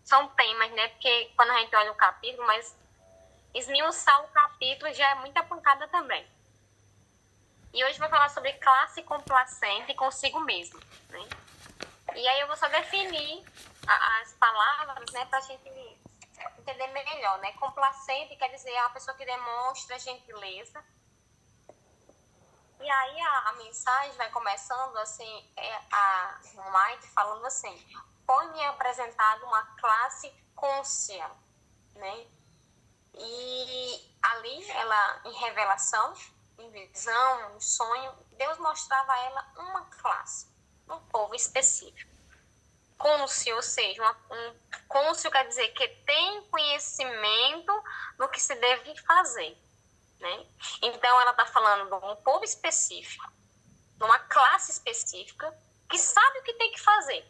são temas, né? Porque quando a gente olha o capítulo, mas esmiuçar o capítulo já é muita pancada também. E hoje vai falar sobre classe complacente consigo mesmo, né? E aí eu vou só definir as palavras, né, pra gente entender melhor, né? Complacente quer dizer a pessoa que demonstra gentileza. E aí a mensagem vai começando assim, a White falando assim: foi-me apresentado uma classe côncia, né? E ali ela, em revelação, em visão, em sonho, Deus mostrava a ela uma classe, um povo específico. Côncio, ou seja, côncio quer dizer que tem conhecimento do que se deve fazer, né? Então ela está falando de um povo específico, de uma classe específica, que sabe o que tem que fazer.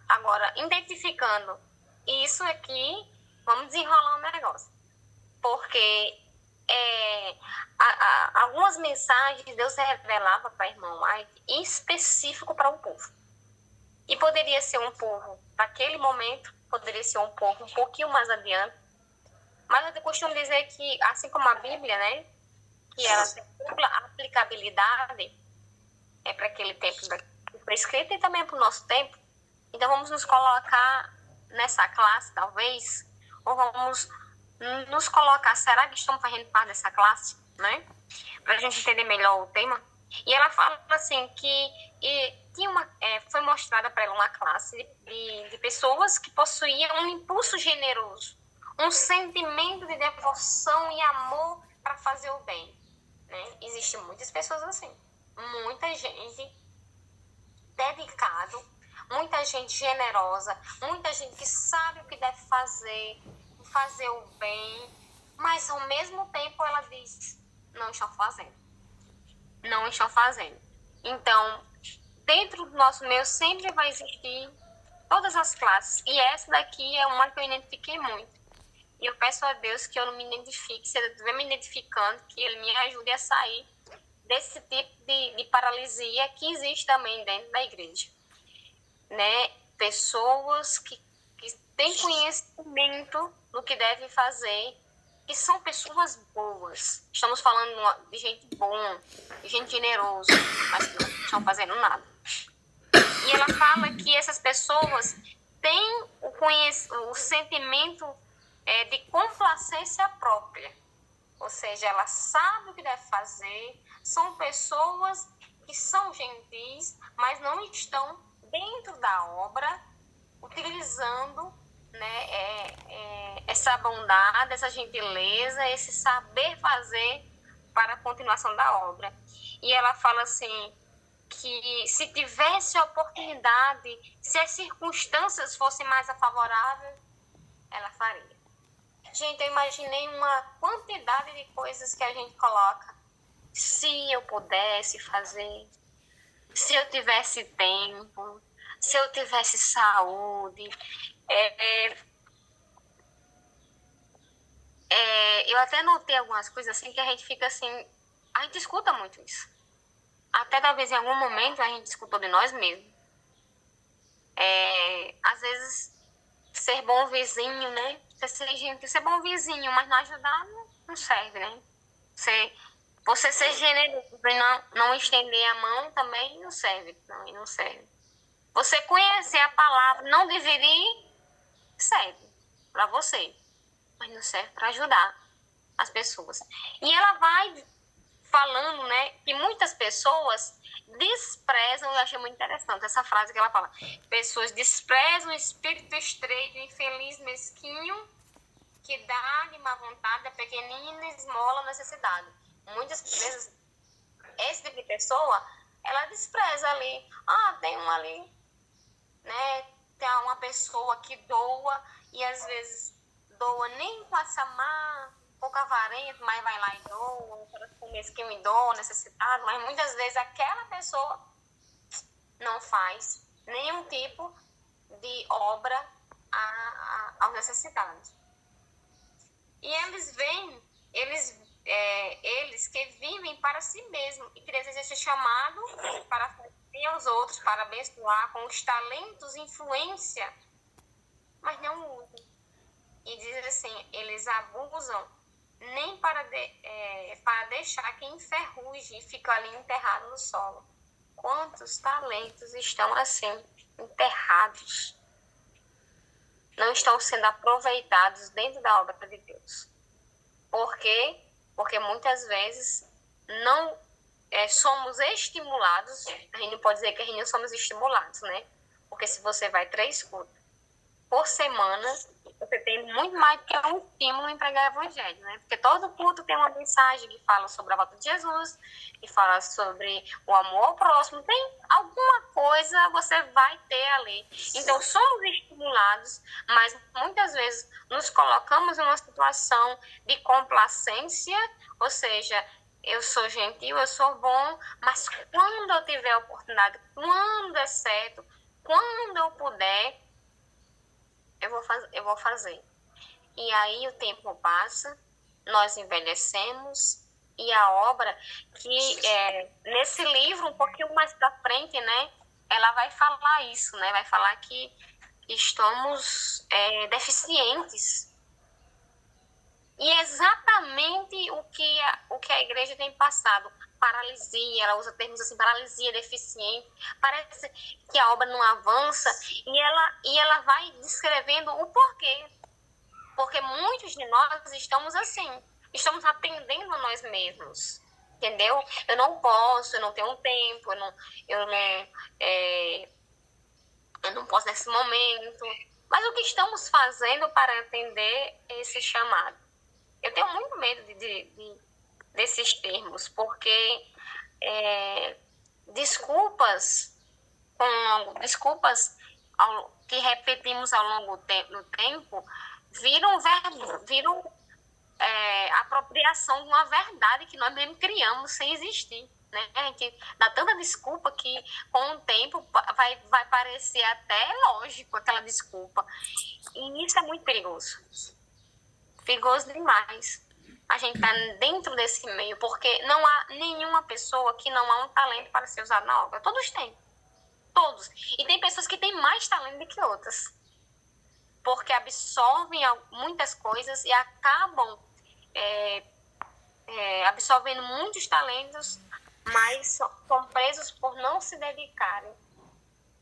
Agora, identificando isso aqui, vamos desenrolar um negócio. Porque algumas mensagens Deus revelava para a irmã White específico para um povo. E poderia ser um povo naquele momento, poderia ser um povo um pouquinho mais adiante. Mas eu costumo dizer que, assim como a Bíblia, né, que ela tem dupla aplicabilidade para aquele tempo prescrito e também para o nosso tempo. Então vamos nos colocar nessa classe, talvez, ou vamos nos colocar, será que estamos fazendo parte dessa classe, né? Para a gente entender melhor o tema. E ela fala assim que foi mostrada para ela uma classe de pessoas que possuíam um impulso generoso, um sentimento de devoção e amor para fazer o bem, né? Existem muitas pessoas assim, muita gente dedicado, muita gente generosa, muita gente que sabe o que deve fazer o bem, mas ao mesmo tempo ela diz: não estão fazendo. Não estão fazendo. Então, dentro do nosso meio sempre vai existir todas as classes. E essa daqui é uma que eu identifiquei muito. E eu peço a Deus que eu não me identifique, se eu estiver me identificando, que Ele me ajude a sair desse tipo de paralisia que existe também dentro da igreja. Né? Pessoas que têm conhecimento do que devem fazer, que são pessoas boas. Estamos falando de gente boa, de gente generosa, mas que não estão fazendo nada. E ela fala que essas pessoas têm o sentimento de complacência própria. Ou seja, ela sabe o que deve fazer, são pessoas que são gentis, mas não estão dentro da obra, utilizando, né, essa bondade, essa gentileza, esse saber fazer para a continuação da obra. E ela fala assim, que se tivesse a oportunidade, se as circunstâncias fossem mais favoráveis, ela faria. Gente, eu imaginei uma quantidade de coisas que a gente coloca. Se eu pudesse fazer, se eu tivesse tempo, se eu tivesse saúde. Eu até notei algumas coisas assim que a gente fica assim, a gente escuta muito isso. Até talvez em algum momento a gente escutou de nós mesmos. Às vezes, ser bom vizinho, né? Ser bom vizinho, mas não ajudar não serve, né? Você ser generoso e não estender a mão também não serve. Não serve. Você conhecer a palavra, não dividir, serve para você, mas não serve para ajudar as pessoas. E ela vai falando, né, que muitas pessoas desprezam, eu achei muito interessante essa frase que ela fala: pessoas desprezam o espírito estreito, infeliz, mesquinho, que dá de má vontade a pequenina esmola necessidade. Muitas vezes, esse tipo de pessoa, ela despreza ali. Tem um ali, né, tem uma pessoa que doa, e às vezes doa nem com essa má, pouco avarento, mas vai lá e doa, com mesquinho e doa, necessitado, mas muitas vezes aquela pessoa não faz nenhum tipo de obra aos necessitados. E eles que vivem para si mesmos e que desejam ser chamados para Tem os outros para abençoar com os talentos e influência, mas não usam. E diz assim, eles abusam nem para deixar que enferruje e fica ali enterrado no solo. Quantos talentos estão assim, enterrados? Não estão sendo aproveitados dentro da obra de Deus. Por quê? Porque muitas vezes não somos estimulados. A gente não pode dizer que a gente não somos estimulados, né? Porque se você vai 3 cultos por semana, você tem muito mais do que um estímulo em pregar o evangelho, né? Porque todo culto tem uma mensagem que fala sobre a volta de Jesus, que fala sobre o amor ao próximo. Tem alguma coisa você vai ter ali. Então, somos estimulados, mas muitas vezes nos colocamos em uma situação de complacência, ou seja, eu sou gentil, eu sou bom, mas quando eu tiver a oportunidade, quando é certo, quando eu puder, eu vou fazer. E aí o tempo passa, nós envelhecemos, e a obra que nesse livro, um pouquinho mais pra frente, né, ela vai falar isso, né, vai falar que estamos deficientes. E é exatamente o que a igreja tem passado. Paralisia, ela usa termos assim, paralisia, deficiente. Parece que a obra não avança e ela vai descrevendo o porquê. Porque muitos de nós estamos assim, estamos atendendo a nós mesmos. Entendeu? Eu não posso, eu não tenho tempo, eu não posso nesse momento. Mas o que estamos fazendo para atender esse chamado? Eu tenho muito medo desses termos, porque desculpas que repetimos ao longo do tempo viram apropriação de uma verdade que nós mesmos criamos sem existir. Né? A gente dá tanta desculpa que com o tempo vai parecer até lógico aquela desculpa. E isso é muito perigoso. Perigoso demais. A gente está dentro desse meio, porque não há nenhuma pessoa que não há um talento para ser usado na obra. Todos têm. Todos. E tem pessoas que têm mais talento do que outras. Porque absorvem muitas coisas e acabam absorvendo muitos talentos, mas são presos por não se dedicarem.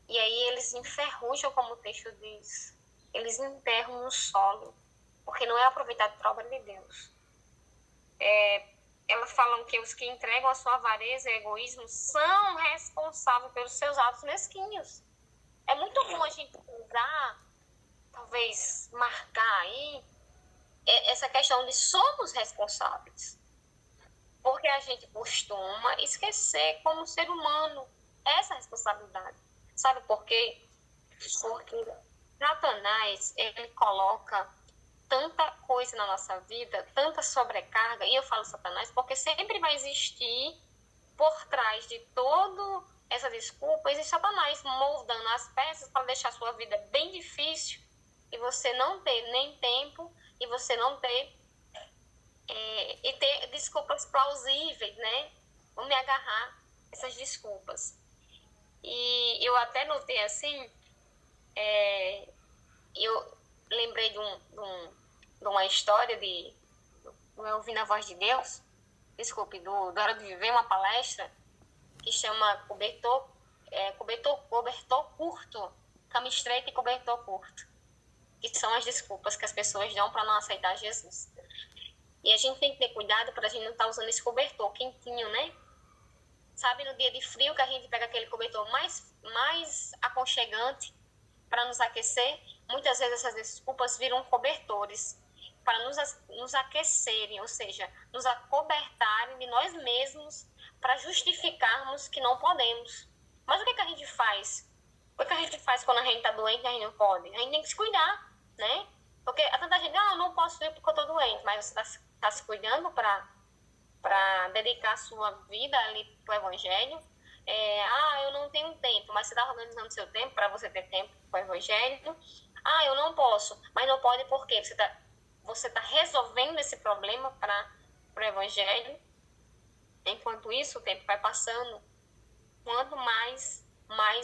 E aí eles enferrujam, como o texto diz. Eles enterram no solo, porque não é aproveitado para a obra de Deus. Elas falam que os que entregam a sua avareza e egoísmo são responsáveis pelos seus atos mesquinhos. É muito bom a gente usar, talvez marcar aí, essa questão de somos responsáveis. Porque a gente costuma esquecer, como ser humano, essa responsabilidade. Sabe por quê? Porque Satanás, ele coloca tanta coisa na nossa vida, tanta sobrecarga, e eu falo Satanás porque sempre vai existir por trás de toda essa desculpa, existe Satanás moldando as peças para deixar a sua vida bem difícil e você não ter nem tempo e você não ter e ter desculpas plausíveis, né? Vou me agarrar a essas desculpas. E eu até notei assim, eu lembrei de uma história eu ouvi na Voz de Deus, desculpe, do Hora de Viver, uma palestra que chama cobertor curto, cama estreita e cobertor curto, que são as desculpas que as pessoas dão para não aceitar Jesus. E a gente tem que ter cuidado para a gente não estar usando esse cobertor quentinho, né? Sabe, no dia de frio que a gente pega aquele cobertor mais aconchegante para nos aquecer, muitas vezes essas desculpas viram cobertores para nos aquecerem, ou seja, nos acobertarem de nós mesmos para justificarmos que não podemos. Mas o que a gente faz? O que a gente faz quando a gente está doente e a gente não pode? A gente tem que se cuidar, né? Porque a tanta gente, eu não posso ir porque eu estou doente, mas você está se cuidando para dedicar a sua vida ali para o Evangelho. Eu não tenho tempo, mas você está organizando seu tempo para você ter tempo para o Evangelho. Eu não posso, mas não pode por quê? Você tá resolvendo esse problema para o Evangelho. Enquanto isso, o tempo vai passando quanto mais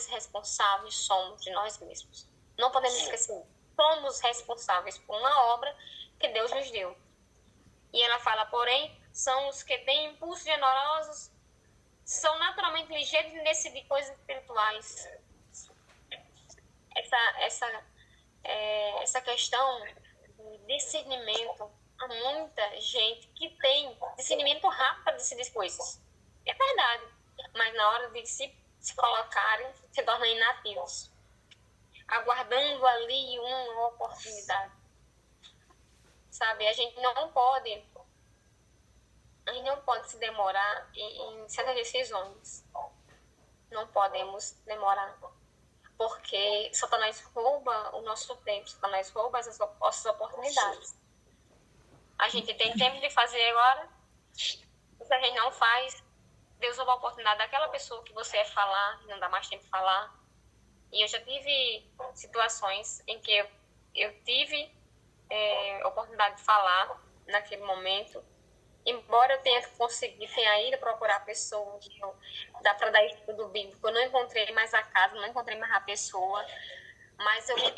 responsáveis somos de nós mesmos. Não podemos esquecer, somos responsáveis por uma obra que Deus nos deu. E ela fala, porém, são os que têm impulsos generosos, são naturalmente ligeiros em decidir coisas espirituais. Essa questão de discernimento, há muita gente que tem discernimento rápido para decidir coisas. É verdade, mas na hora de se colocarem, se tornam inativos, aguardando ali uma oportunidade. Sabe, a gente não pode se demorar em certas decisões. Não podemos demorar. Porque Satanás rouba o nosso tempo, Satanás rouba as nossas oportunidades. A gente tem tempo de fazer agora, se a gente não faz, Deus rouba a oportunidade daquela pessoa que você ia falar, não dá mais tempo de falar. E eu já tive situações em que eu tive oportunidade de falar naquele momento, embora eu tenha ido procurar a pessoa, dá para dar estudo bíblico, eu não encontrei mais a casa, não encontrei mais a pessoa, mas eu me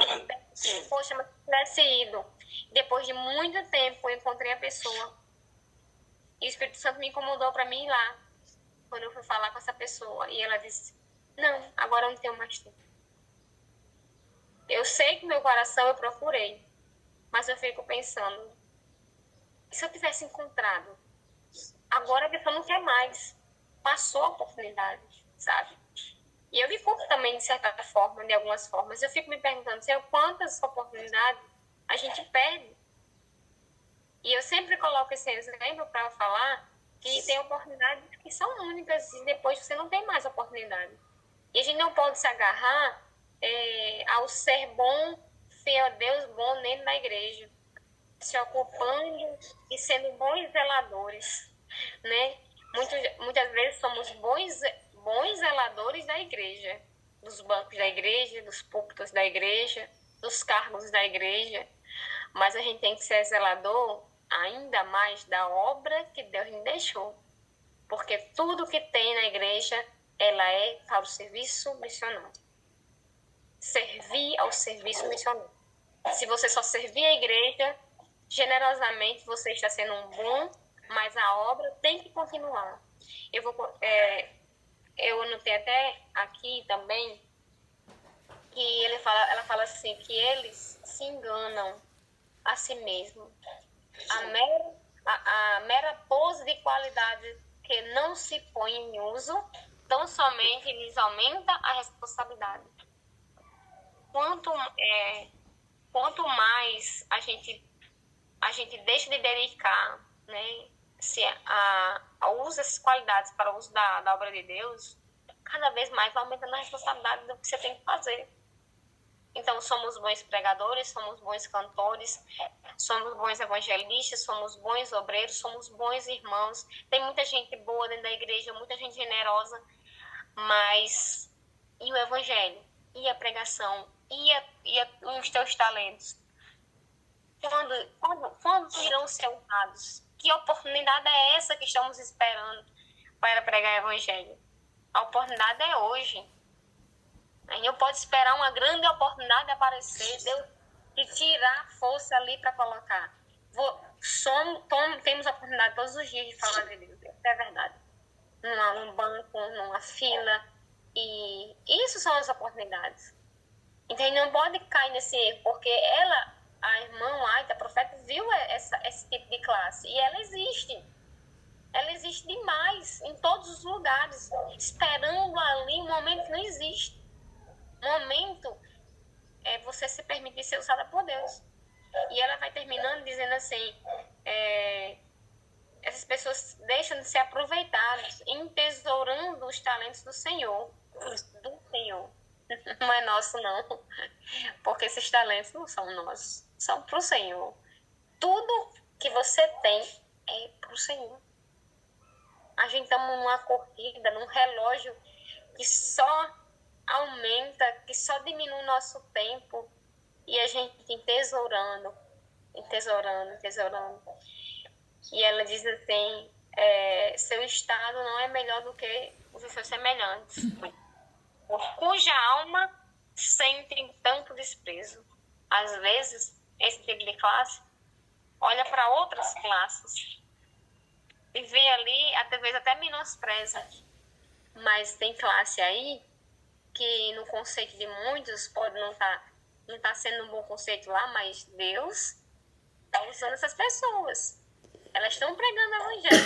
poxa, mas se tivesse ido, depois de muito tempo eu encontrei a pessoa, e o Espírito Santo me incomodou para mim ir lá, quando eu fui falar com essa pessoa, e ela disse, não, agora eu não tenho mais tempo. Eu sei que no meu coração eu procurei, mas eu fico pensando, se eu tivesse encontrado, agora a pessoa não quer mais. Passou a oportunidade, sabe? E eu me culpo também, de certa forma, de algumas formas. Eu fico me perguntando, quantas oportunidades a gente perde? E eu sempre coloco esse exemplo para falar que tem oportunidades que são únicas e depois você não tem mais oportunidade. E a gente não pode se agarrar ao ser bom, fiel a Deus, bom dentro da igreja, se ocupando e sendo bons zeladores, né? Muitas vezes somos bons zeladores da igreja, dos bancos da igreja, dos púlpitos da igreja, dos cargos da igreja, mas a gente tem que ser zelador ainda mais da obra que Deus nos deixou, porque tudo que tem na igreja, ela é para o serviço missionário. Servir ao serviço missionário. Se você só servir a igreja, generosamente você está sendo um bom, mas a obra tem que continuar. Eu anotei até aqui também que ela fala assim, que eles se enganam a si mesmos. A mera pose de qualidade que não se põe em uso, tão somente lhes aumenta a responsabilidade. Quanto mais a gente deixa de dedicar, né, usa essas qualidades para o uso da obra de Deus, cada vez mais vai aumentando a responsabilidade do que você tem que fazer. Então, somos bons pregadores, somos bons cantores, somos bons evangelistas, somos bons obreiros, somos bons irmãos. Tem muita gente boa dentro da igreja, muita gente generosa, mas e o evangelho? E a pregação? E os teus talentos? Quando irão ser honrados? Que oportunidade é essa que estamos esperando para pregar o evangelho? A oportunidade é hoje. A gente não pode esperar uma grande oportunidade aparecer, Deus te tirar a força ali para colocar. Temos a oportunidade todos os dias de falar de Deus, isso é verdade. Num banco, numa fila, e isso são as oportunidades. Então a gente não pode cair nesse erro, porque a irmã Aida, a profeta, viu esse tipo de classe, e ela existe. Ela existe demais, em todos os lugares, esperando ali um momento que não existe. Momento é você se permitir ser usada por Deus. E ela vai terminando dizendo assim, essas pessoas deixam de ser aproveitadas, entesourando os talentos do Senhor. Não é nosso, não. Porque esses talentos não são nossos, são para o Senhor. Tudo que você tem é para o Senhor. A gente está numa corrida, num relógio que só aumenta, que só diminui o nosso tempo, e a gente entesourando. E ela diz assim, seu estado não é melhor do que os seus semelhantes, por cuja alma sentem tanto desprezo. Às vezes, esse tipo de classe olha para outras classes e vê ali, às vezes até menospreza. Mas tem classe aí que no conceito de muitos pode não tá sendo um bom conceito lá, mas Deus está usando essas pessoas. Elas estão pregando o evangelho.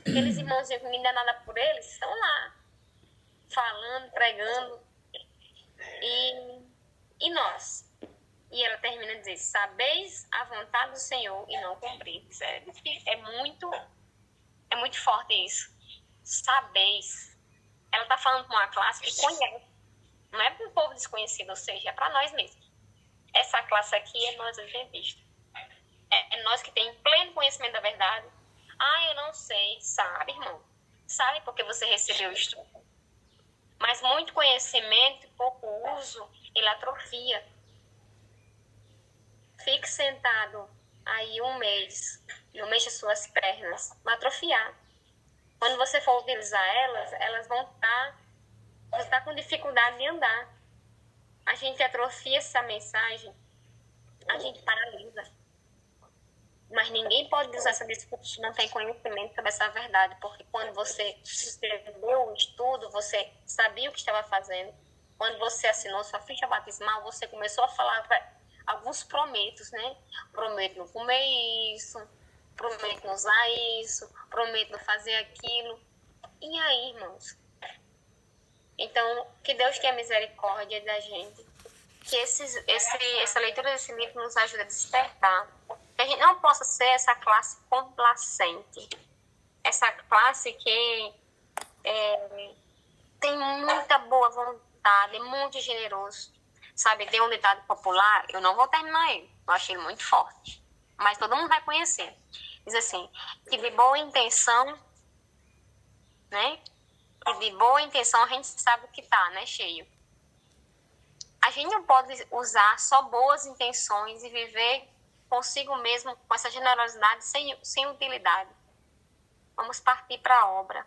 Aqueles irmãozinhos que não dá nada por eles estão lá, falando, pregando. E nós? E ela termina de dizer, sabeis a vontade do Senhor e não cumprides. É muito forte isso. Sabeis. Ela está falando com uma classe que conhece. Não é para um povo desconhecido, ou seja, é para nós mesmos. Essa classe aqui é nós adventistas. É nós que temos pleno conhecimento da verdade. Eu não sei. Sabe, irmão. Sabe porque você recebeu o estudo. Mas muito conhecimento e pouco uso, ele atrofia. Fique sentado aí um mês, não mexa suas pernas, vai atrofiar. Quando você for utilizar elas vão estar com dificuldade de andar. A gente atrofia essa mensagem, a gente paralisa. Mas ninguém pode usar essa desculpa se não tem conhecimento sobre essa verdade, porque quando você escreveu o estudo, você sabia o que estava fazendo. Quando você assinou sua ficha batismal, você começou a falar alguns prometos, né? Prometo não comer isso, prometo não usar isso, prometo não fazer aquilo. E aí, irmãos? Então, que Deus tenha misericórdia da gente. Que essa leitura desse livro nos ajude a despertar. Que a gente não possa ser essa classe complacente. Essa classe que tem muita boa vontade, muito generoso. Sabe, tem um ditado popular, eu não vou terminar ele, eu achei ele muito forte. Mas todo mundo vai conhecer. Diz assim, que de boa intenção, né? Que de boa intenção a gente sabe o que tá, né? Cheio. A gente não pode usar só boas intenções e viver consigo mesmo com essa generosidade sem utilidade. Vamos partir para a obra.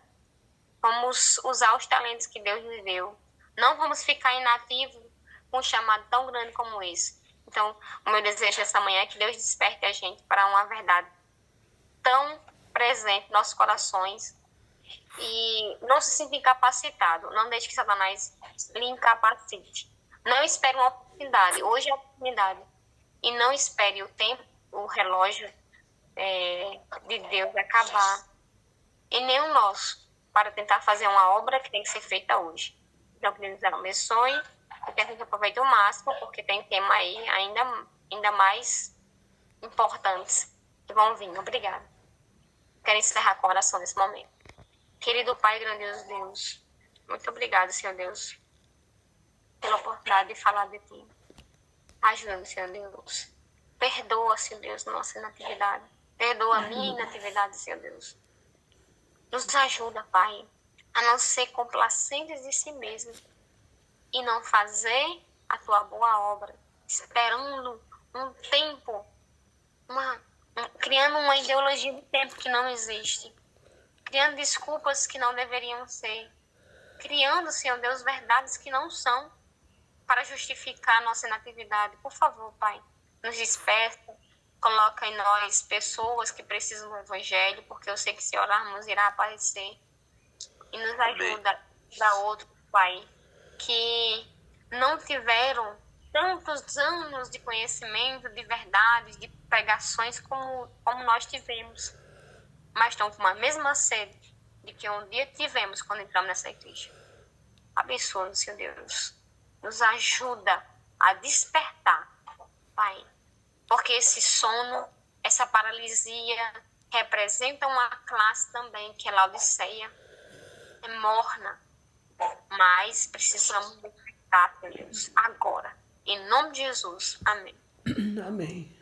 Vamos usar os talentos que Deus nos deu. Não vamos ficar inativos com um chamado tão grande como esse. Então, o meu desejo essa manhã é que Deus desperte a gente para uma verdade tão presente em nossos corações e não se sinta incapacitado. Não deixe que Satanás lhe incapacite. Não espere uma oportunidade. Hoje é a oportunidade. E não espere o tempo, o relógio de Deus acabar. E nem o nosso, para tentar fazer uma obra que tem que ser feita hoje. Então, que Deus abençoe e que a gente aproveite o máximo, porque tem tema aí ainda mais importantes que vão vir. Obrigada. Quero encerrar com a oração nesse momento. Querido Pai, grandioso Deus, muito obrigado, Senhor Deus, pela oportunidade de falar de Ti. Ajuda-nos, Senhor Deus. Perdoa, Senhor Deus, nossa inatividade. Perdoa a minha inatividade, Senhor Deus. Nos ajuda, Pai, a não ser complacentes de si mesmo e não fazer a Tua boa obra, esperando um tempo, criando uma ideologia de tempo que não existe, criando desculpas que não deveriam ser, criando, Senhor Deus, verdades que não são, para justificar a nossa inatividade. Por favor, Pai, nos desperta, coloca em nós pessoas que precisam do Evangelho, porque eu sei que se orarmos irá aparecer. E nos ajuda da outro, Pai, que não tiveram tantos anos de conhecimento, de verdades, de pregações como nós tivemos, mas estão com a mesma sede de que um dia tivemos quando entramos nessa igreja. Abençoa-nos, Senhor Deus. Nos ajuda a despertar, Pai, porque esse sono, essa paralisia representa uma classe também que é Laodiceia, é morna, mas precisamos despertar, Deus, agora. Em nome de Jesus. Amém. Amém.